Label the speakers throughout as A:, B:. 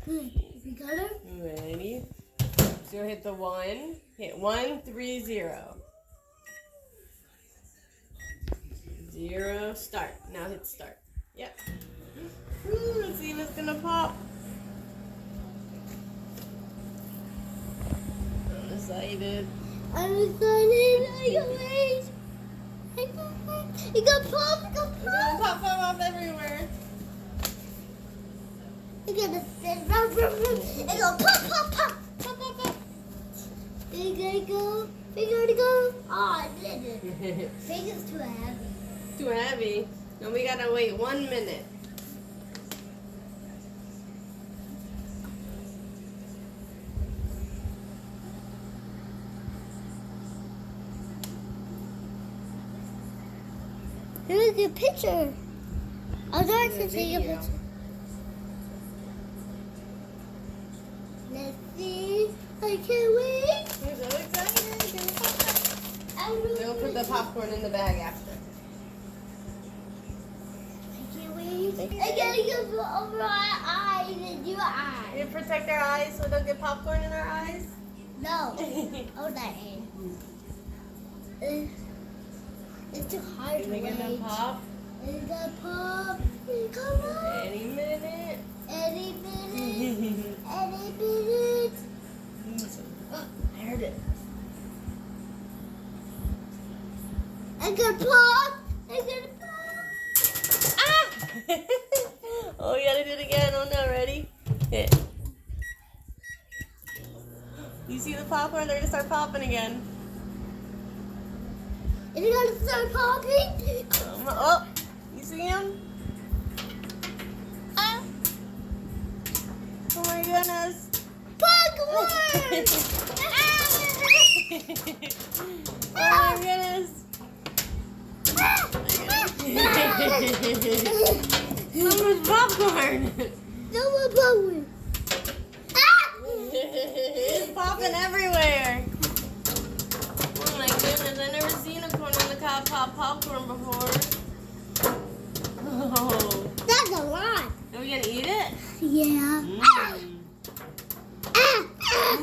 A: Good. We got it?
B: Ready? So hit the 1. Hit 1, 3, 0. 0, start. Now hit start. Yep. Ooh, let's see if it's gonna pop. I'm excited.
A: I'm excited. I can't wait. It got pop. It got
B: It's gonna
A: pop.
B: pop everywhere.
A: It got it got pop, pop, pop.
B: Pop, pop, pop.
A: We gotta go. We gotta go. Oh, I did it. I think it's too heavy.
B: Too heavy. No, we gotta wait 1 minute.
A: Here's a good picture. I'd like to take a picture. Let's see. I can't wait.
B: I'm so excited.
A: I'm really
B: We'll put the popcorn in the bag after.
A: I can't wait. I gotta go over our eyes and your eyes.
B: You protect our eyes so we don't get popcorn in our eyes?
A: No. Oh, that ain't. It's too hard
B: Is
A: to
B: it
A: wait.
B: gonna pop?
A: It's gonna pop. Come on.
B: Any minute.
A: Any minute. Any minute.
B: Oh, I heard it.
A: I'm gonna pop. I'm gonna pop.
B: Ah! Oh, you gotta do it again. Oh no, ready? Hit. You see the popcorn? They're gonna start popping again.
A: It's gonna start popping.
B: Oh, you see him?
A: Ah.
B: Oh my goodness.
A: Popcorn.
B: Oh my goodness. So much popcorn.
A: No more popcorn.
B: It's popping everywhere. Oh my goodness, I've never seen a corn on the cob pop popcorn before. Oh.
A: That's a lot.
B: Are we gonna eat it?
A: Yeah.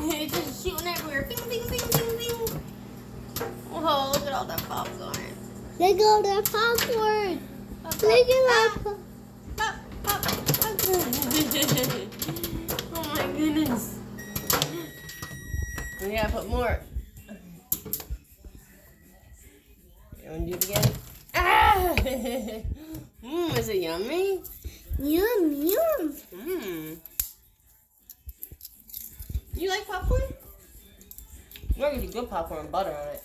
B: It's just shooting everywhere. Bing, bing, bing, bing, bing. Whoa, look at all that popcorn.
A: Look at all that popcorn.
B: Pop,
A: Look at that
B: pop,
A: pop.
B: pop, pop, pop. Oh my goodness. We gotta put more. You wanna do it again? Ah! Is it yummy?
A: Yum, yum.
B: You like popcorn? You're gonna get good popcorn and butter on it.